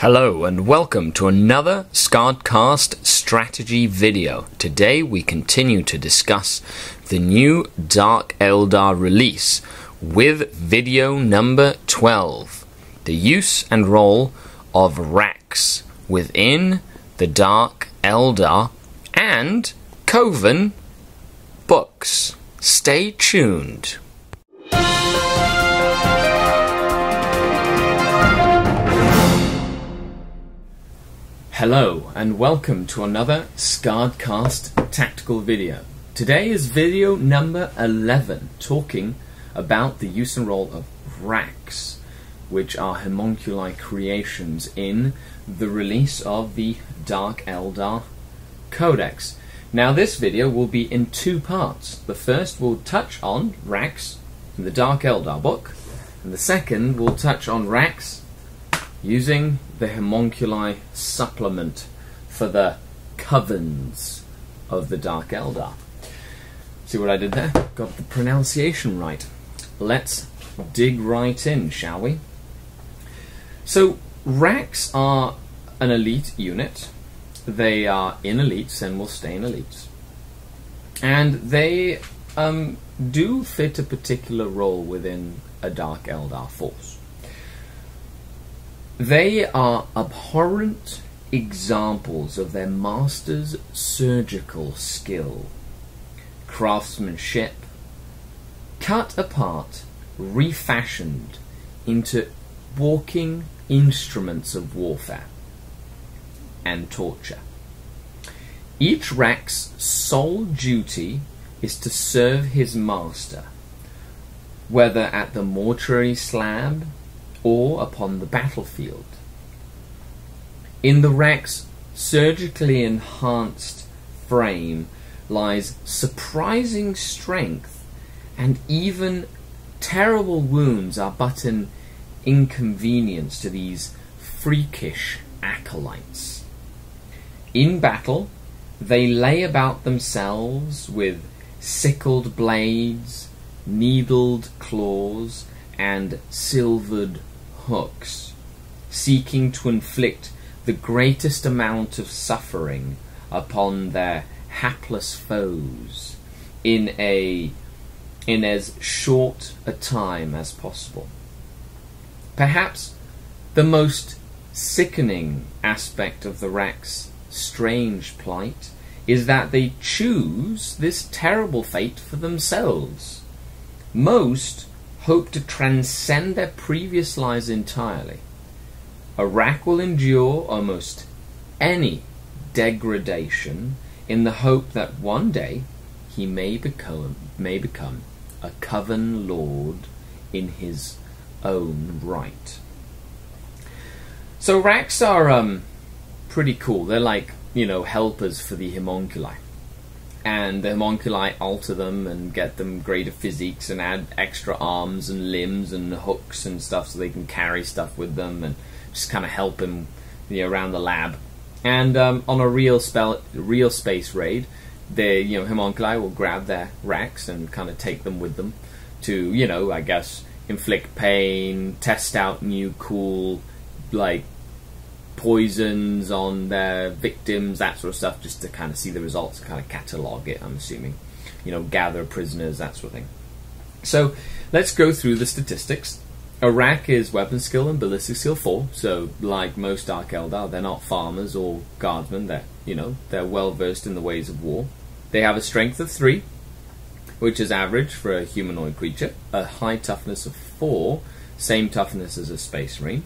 Hello and welcome to another SkaredCast strategy video. Today we continue to discuss the new Dark Eldar release with video number 12. The use and role of Wracks within the Dark Eldar and Coven books. Stay tuned. Hello and welcome to another SkaredCast tactical video. Today is video number 11, talking about the use and role of Wracks, which are homunculi creations in the release of the Dark Eldar Codex. Now this video will be in two parts. The first will touch on Wracks in the Dark Eldar book, and the second will touch on Wracks using the Homunculi Supplement for the Covens of the Dark Eldar. See what I did there? Got the pronunciation right. Let's dig right in, shall we? So, Wracks are an elite unit. They are in elites and will stay in elites. And they do fit a particular role within a Dark Eldar force. They are abhorrent examples of their master's surgical skill, craftsmanship, cut apart, refashioned into walking instruments of warfare and torture. Each Wrack's sole duty is to serve his master, whether at the mortuary slab or upon the battlefield. In the Wrack's surgically enhanced frame lies surprising strength, and even terrible wounds are but an inconvenience to these freakish acolytes. In battle, they lay about themselves with sickled blades, needled claws, and silvered hooks, seeking to inflict the greatest amount of suffering upon their hapless foes in as short a time as possible. Perhaps the most sickening aspect of the Wracks' strange plight is that they choose this terrible fate for themselves. Most hope to transcend their previous lives entirely. A Wrack will endure almost any degradation in the hope that one day he may become a Coven Lord in his own right. So Wracks are pretty cool. They're like, helpers for the homunculi. And the homunculi alter them and get them greater physiques and add extra arms and limbs and hooks and stuff so they can carry stuff with them and just kind of help them around the lab. And on a real space raid, the homunculi will grab their Wracks and kind of take them with them to, I guess, inflict pain, test out new cool, poisons on their victims, that sort of stuff, just to kind of see the results, kind of catalogue it, I'm assuming. Gather prisoners, that sort of thing. So, let's go through the statistics. A Wrack is weapon skill and ballistic skill 4, so like most Dark Eldar, they're not farmers or guardsmen, they're well versed in the ways of war. They have a strength of 3, which is average for a humanoid creature, a high toughness of 4, same toughness as a space marine,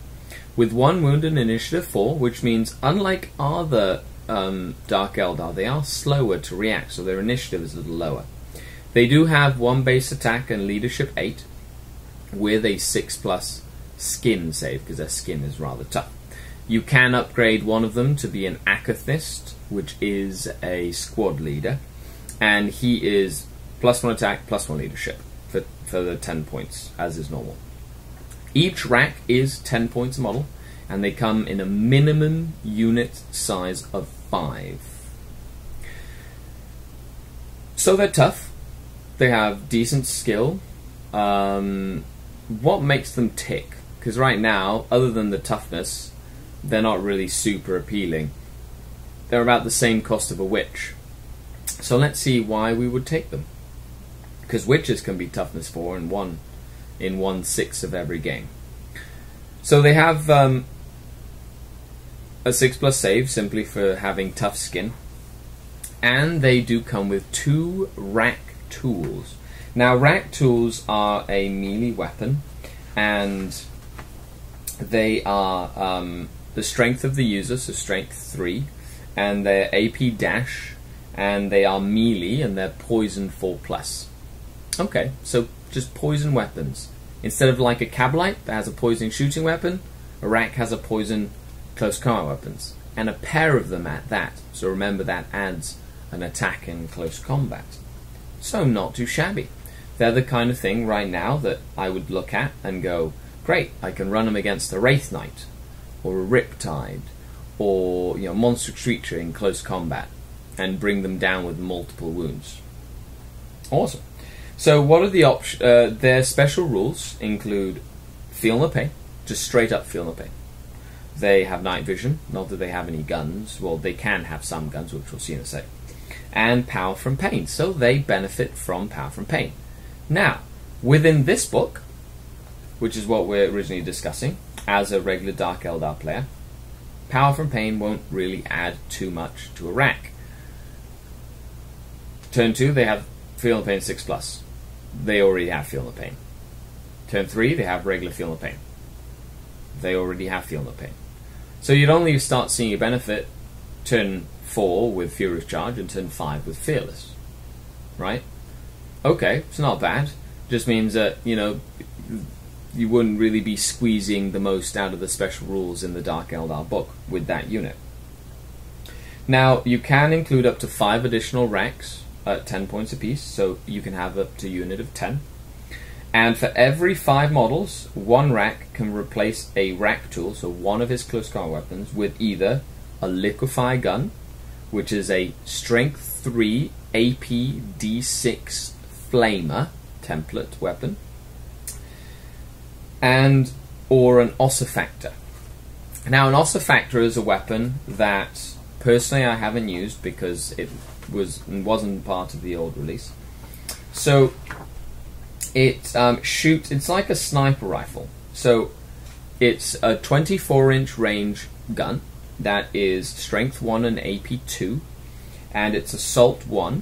with 1 wound and initiative 4, which means unlike other Dark Eldar, they are slower to react, so their initiative is a little lower. They do have 1 base attack and leadership 8, with a 6+ skin save, because their skin is rather tough. You can upgrade one of them to be an Akathist, which is a squad leader, and he is +1 attack, +1 leadership for the 10 points, as is normal. Each Wrack is 10 points a model, and they come in a minimum unit size of 5. So they're tough. They have decent skill. What makes them tick? Because right now, other than the toughness, they're not really super appealing. They're about the same cost of a witch. So let's see why we would take them. Because witches can be toughness 4 in 1/6 of every game. So they have a 6+ save simply for having tough skin. And they do come with 2 rack tools. Now rack tools are a melee weapon, and they are the strength of the user, so strength 3, and they're AP dash, and they are melee, and they're poison 4+. Okay, so just poison weapons. Instead of like a Cabalite that has a poison shooting weapon, a rack has a poison close combat weapons, and a pair of them at that. So remember, that adds an attack in close combat. So not too shabby. They're the kind of thing right now that I would look at and go, great, I can run them against a Wraith Knight, or a Riptide, or monster creature in close combat, and bring them down with multiple wounds. Awesome. So what are the options? Their special rules include feel no pain, just straight up feel no pain. They have night vision, not that they have any guns. Well, they can have some guns, which we'll see in a sec. And power from pain, so they benefit from power from pain. Now, within this book, which is what we're originally discussing, as a regular Dark Eldar player, power from pain won't really add too much to a rack. Turn 2, they have feel no pain 6+. They already have feel no pain. Turn 3, they have regular feel no pain. They already have feel no pain. So you'd only start seeing a benefit turn 4 with Furious Charge and turn 5 with Fearless. Right? Okay, it's not bad. Just means that, you wouldn't really be squeezing the most out of the special rules in the Dark Eldar book with that unit. Now, you can include up to 5 additional racks at 10 points apiece, so you can have up to a unit of 10. And for every 5 models, 1 rack can replace a rack tool, so one of his close combat weapons, with either a liquefy gun, which is a strength 3 AP D6 flamer template weapon, and or an ossifactor. Now, an ossifactor is a weapon that personally I haven't used because it wasn't part of the old release. So it shoots. It's like a sniper rifle. So it's a 24-inch range gun that is strength 1 and AP 2, and it's assault 1.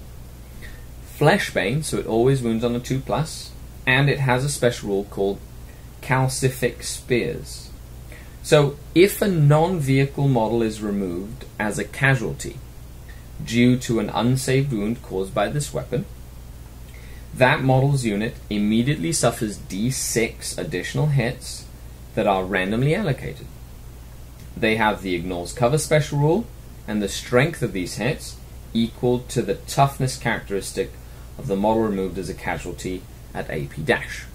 Fleshbane, so it always wounds on a 2+, and it has a special rule called calcific spears. So if a non-vehicle model is removed as a casualty due to an unsaved wound caused by this weapon, that model's unit immediately suffers D6 additional hits that are randomly allocated. They have the ignores cover special rule, and the strength of these hits equal to the toughness characteristic of the model removed as a casualty at AP dash.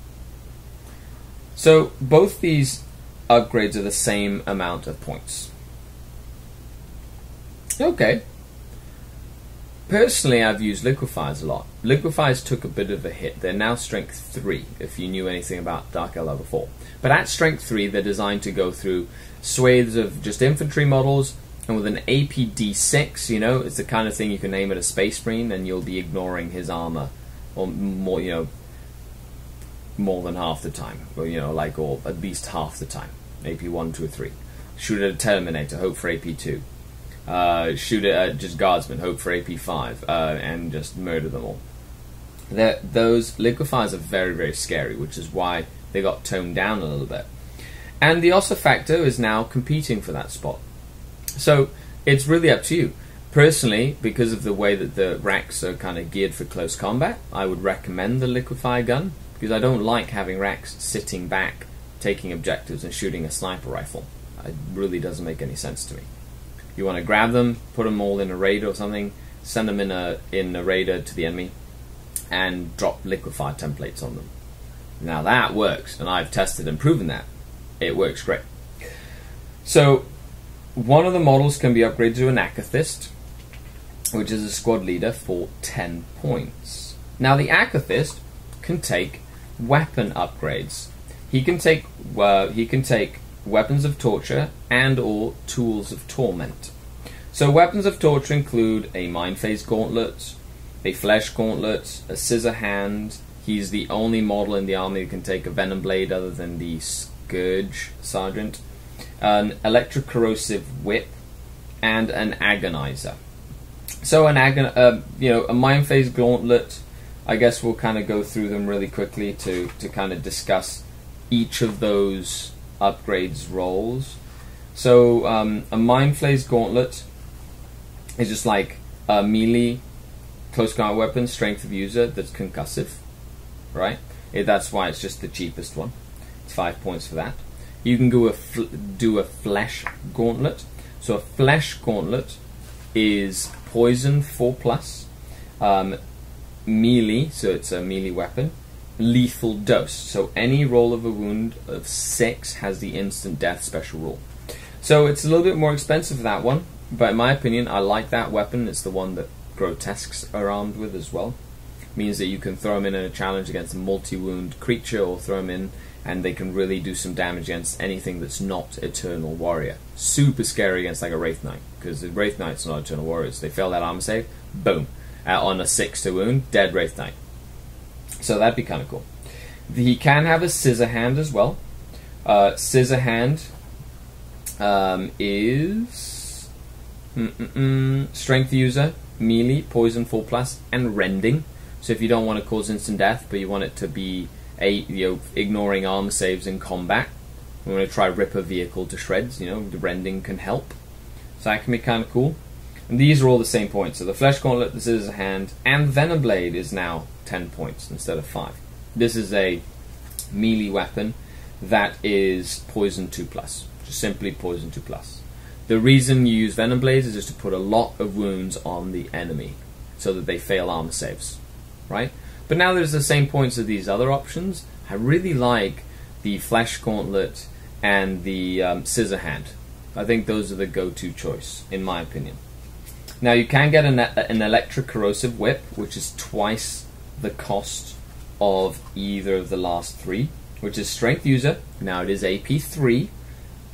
So both these upgrades are the same amount of points. Okay. Personally, I've used liquefiers a lot. Liquefiers took a bit of a hit. They're now strength 3, if you knew anything about Dark Eldar before. But at strength 3, they're designed to go through swathes of just infantry models, and with an AP D6, it's the kind of thing you can aim at a Space Marine and you'll be ignoring his armor, or more, more than half the time, or or at least half the time. AP 1, 2, or 3. Shoot at a Terminator, hope for AP 2. Shoot it at just guardsmen, hope for AP 5, and just murder them all. Those liquefiers are very, very scary, which is why they got toned down a little bit. And the ossifactor is now competing for that spot. So it's really up to you. Personally, because of the way that the racks are kind of geared for close combat, I would recommend the liquefy gun, because I don't like having racks sitting back, taking objectives and shooting a sniper rifle. It really doesn't make any sense to me. You want to grab them, put them all in a raid or something, send them in a raider to the enemy, and drop liquefy templates on them. Now that works, and I've tested and proven that. It works great. So one of the models can be upgraded to an Akathist, which is a squad leader for 10 points. Now the Akathist can take weapon upgrades. He can take weapons of torture and or tools of torment. So weapons of torture include a mind phase gauntlet, a flesh gauntlet, a scissor hand. He's the only model in the army who can take a venom blade other than the scourge sergeant, an electrocorrosive whip, and an agonizer. So a mind phase gauntlet, I guess we'll kind of go through them really quickly to kind of discuss each of those upgrades roles. So a mind phase gauntlet is just like a melee close combat weapon, strength of user, that's concussive, right? That's why it's just the cheapest one. It's 5 points for that. You can do a flesh gauntlet. So a flesh gauntlet is poison 4+, melee, so it's a melee weapon, lethal dose. So any roll of a wound of 6 has the instant death special rule. So it's a little bit more expensive for that one, but in my opinion, I like that weapon. It's the one that grotesques are armed with as well. Means that you can throw them in a challenge against a multi-wound creature, or throw them in and they can really do some damage against anything that's not Eternal Warrior. Super scary against like a Wraith Knight, because the Wraith Knight's not Eternal Warriors. They fail that armor save, boom, on a 6 to wound, dead Wraith Knight. So that'd be kind of cool. He can have a scissor hand as well. Scissor hand is strength user, melee, poison 4+, and rending. So if you don't want to cause instant death, but you want it to be ignoring armor saves in combat, you want to try rip a vehicle to shreds, the rending can help. So that can be kind of cool. And these are all the same points. So the flesh gauntlet, the scissor hand, and venom blade is now 10 points instead of 5. This is a melee weapon that is poison 2+, just simply poison 2+. The reason you use venom blades is just to put a lot of wounds on the enemy so that they fail armor saves, right? But now there's the same points as these other options. I really like the flesh gauntlet and the scissor hand. I think those are the go-to choice, in my opinion. Now you can get an electrocorrosive whip, which is twice the cost of either of the last 3, which is strength user. Now it is AP 3.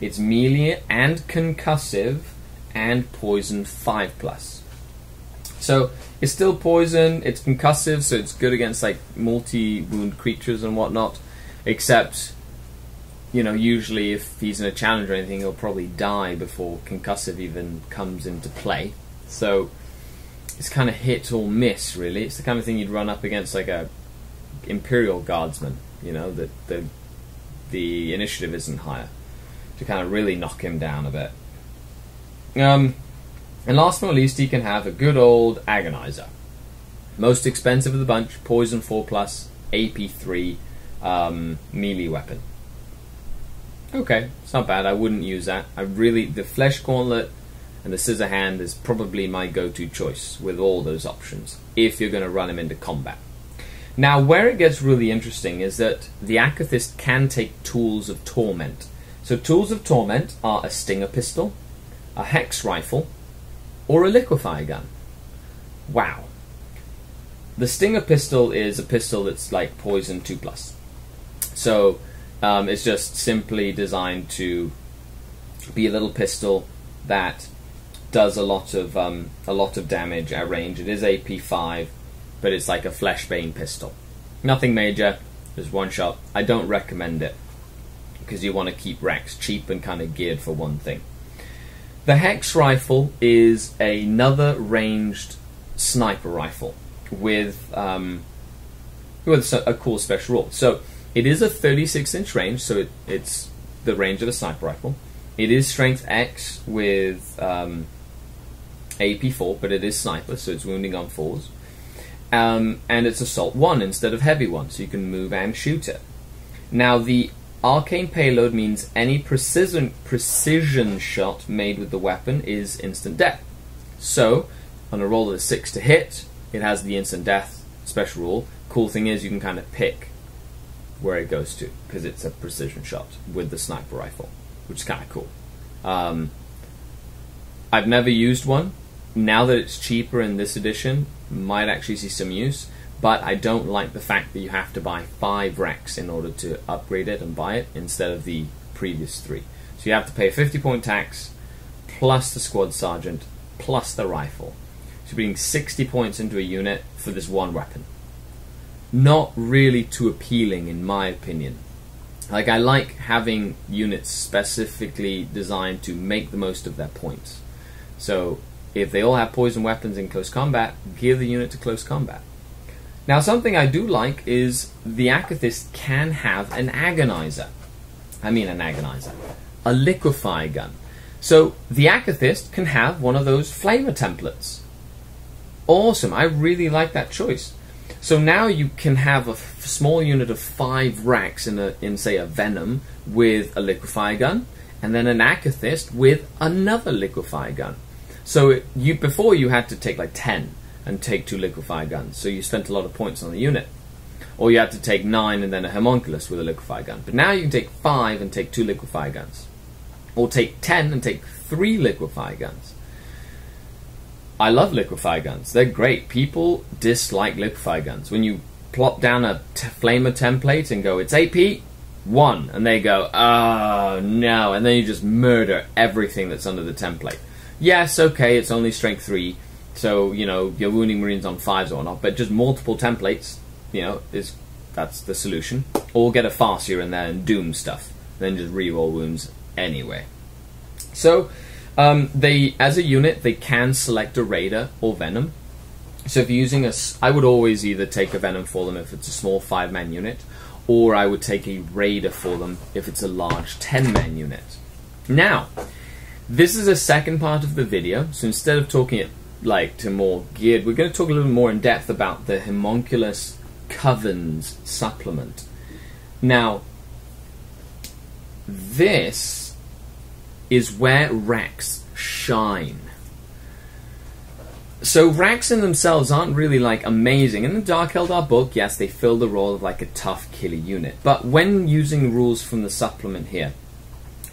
It's melee and concussive and poison 5+. So it's still poison, it's concussive, so it's good against like multi-wound creatures and whatnot, except, usually if he's in a challenge or anything, he'll probably die before concussive even comes into play. So it's kind of hit or miss, really. It's the kind of thing you'd run up against like a Imperial Guardsman, that the initiative isn't higher, to kind of really knock him down a bit. And last but not least, he can have a good old Agonizer. Most expensive of the bunch, poison 4+, AP 3, melee weapon. Okay, it's not bad. I wouldn't use that. The flesh gauntlet and the scissor hand is probably my go-to choice with all those options, if you're going to run him into combat. Now, where it gets really interesting is that the Akathist can take tools of torment. So tools of torment are a stinger pistol, a hex rifle, or a liquefy gun. Wow. The stinger pistol is a pistol that's like poison 2+. So it's just simply designed to be a little pistol that does a lot of damage at range. It is AP 5, but it's like a fleshbane pistol. Nothing major, just one shot. I don't recommend it because you want to keep Wracks cheap and kind of geared for one thing. The hex rifle is another ranged sniper rifle with a cool special rule. So it is a 36-inch range, so it's the range of a sniper rifle. It is strength X with AP 4, but it is sniper, so it's wounding on 4s. And it's assault 1 instead of heavy 1, so you can move and shoot it. Now the arcane payload means any precision shot made with the weapon is instant death. So, on a roll of a 6 to hit, it has the instant death special rule. Cool thing is you can kind of pick where it goes to, because it's a precision shot with the sniper rifle, which is kind of cool. I've never used one. Now that it's cheaper in this edition, might actually see some use. But I don't like the fact that you have to buy 5 Wracks in order to upgrade it and buy it, instead of the previous 3. So you have to pay a 50-point tax, plus the squad sergeant, plus the rifle. So you're putting 60 points into a unit for this one weapon. Not really too appealing in my opinion. Like, I like having units specifically designed to make the most of their points. So if they all have poison weapons in close combat, give the unit to close combat. Now, something I do like is the Akathist can have an agonizer. A liquefy gun. So the Akathist can have one of those flamer templates. Awesome, I really like that choice. So now you can have a small unit of 5 Wracks in say a Venom with a liquefy gun, and then an Akathist with another liquefy gun. So before you had to take like 10 and take 2 liquefy guns, so you spent a lot of points on the unit. Or you had to take 9 and then a homunculus with a liquefy gun. But now you can take 5 and take 2 liquefy guns. Or take 10 and take 3 liquefy guns. I love liquefy guns. They're great. People dislike liquefy guns. When you plop down a flamer template and go, it's AP 1, and they go, oh no, and then you just murder everything that's under the template. Yes, okay, it's only strength 3, so, you know, you're wounding marines on 5s or whatnot, but just multiple templates, you know, that's the solution. Or get a farseer in there and doom stuff, then just reroll wounds anyway. So, as a unit, they can select a Raider or Venom. So if you're using I would always either take a Venom for them if it's a small 5-man unit, or I would take a Raider for them if it's a large 10-man unit. Now, this is a second part of the video, so instead of talking it like to more geared, we're going to talk a little more in depth about the Homunculus Coven's supplement. Now, this is where Wracks shine. So Wracks in themselves aren't really like amazing. In the Dark Eldar book, yes, they fill the role of like a tough killer unit. But when using rules from the supplement here,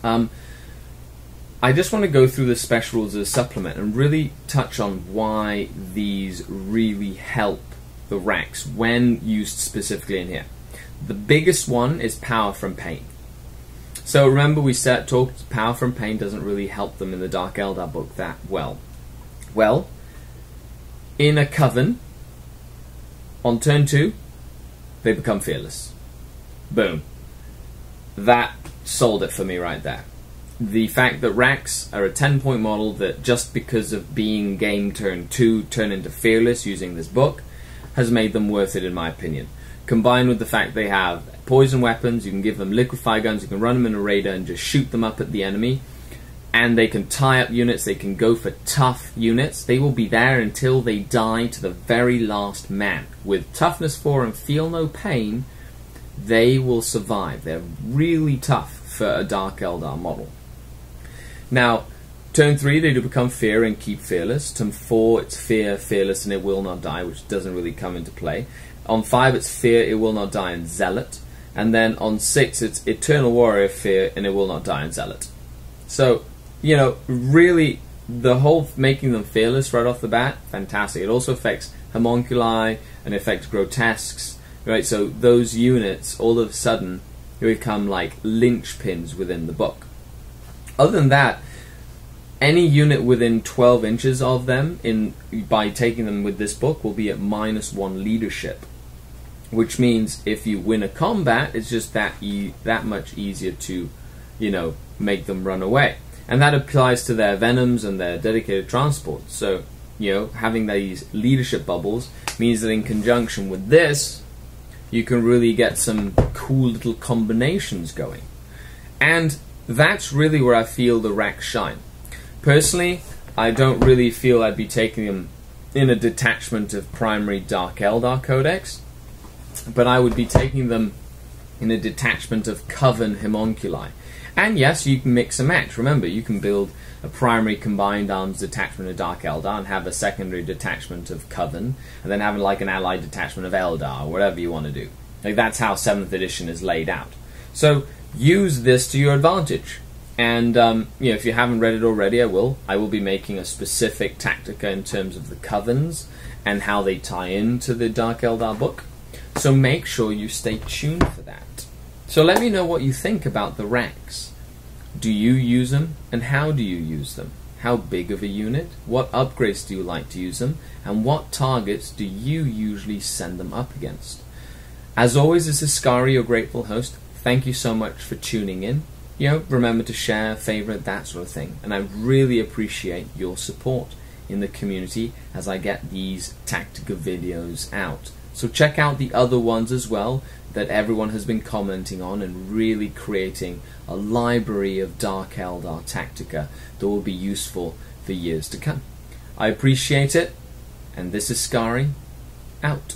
I just want to go through the special rules of the supplement and really touch on why these really help the Wracks when used specifically in here. The biggest one is power from pain. So remember we talked power from pain doesn't really help them in the Dark Eldar book that well. Well, in a Coven, on turn 2, they become fearless. Boom. That sold it for me right there. The fact that Wracks are a 10-point model that just because of being game turn 2 turn into fearless using this book has made them worth it in my opinion. Combined with the fact they have poison weapons, you can give them liquefy guns, you can run them in a Raider and just shoot them up at the enemy, and they can tie up units, they can go for tough units. They will be there until they die to the very last man. With toughness 4 and feel no pain, they will survive. They're really tough for a Dark Eldar model. Now, turn 3 they do become fear and keep fearless. Turn 4 it's fear, fearless, and it will not die, which doesn't really come into play. On 5 it's fear, it will not die, and zealot. And then on 6 it's eternal warrior, fear, and it will not die, and zealot. So, you know, really, the whole making them fearless right off the bat, fantastic. It also affects homunculi and affects grotesques, right? So those units all of a sudden become like linchpins within the book. Other than that, any unit within 12 inches of them, by taking them with this book, will be at -1 leadership. Which means if you win a combat, it's just that much easier to, you know, make them run away. And that applies to their Venoms and their dedicated transports. So, you know, having these leadership bubbles means that in conjunction with this, you can really get some cool little combinations going. And that's really where I feel the Wracks shine. Personally, I don't really feel I'd be taking them in a detachment of primary Dark Eldar Codex, but I would be taking them in a detachment of Coven homunculi. And yes, you can mix and match. Remember, you can build a primary combined arms detachment of Dark Eldar and have a secondary detachment of Coven, and then have like an allied detachment of Eldar, or whatever you want to do. Like, that's how 7th edition is laid out. So use this to your advantage. And you know, if you haven't read it already, I will be making a specific tactica in terms of the Covens and how they tie into the Dark Eldar book. So make sure you stay tuned for that. So let me know what you think about the Wracks. Do you use them, and how do you use them? How big of a unit? What upgrades do you like to use them? And what targets do you usually send them up against? As always, this is Skari, your grateful host. Thank you so much for tuning in. Remember to share, favorite, that sort of thing. And I really appreciate your support in the community as I get these tactica videos out. So check out the other ones as well that everyone has been commenting on, and really creating a library of Dark Eldar tactica that will be useful for years to come. I appreciate it, and this is Skari, out.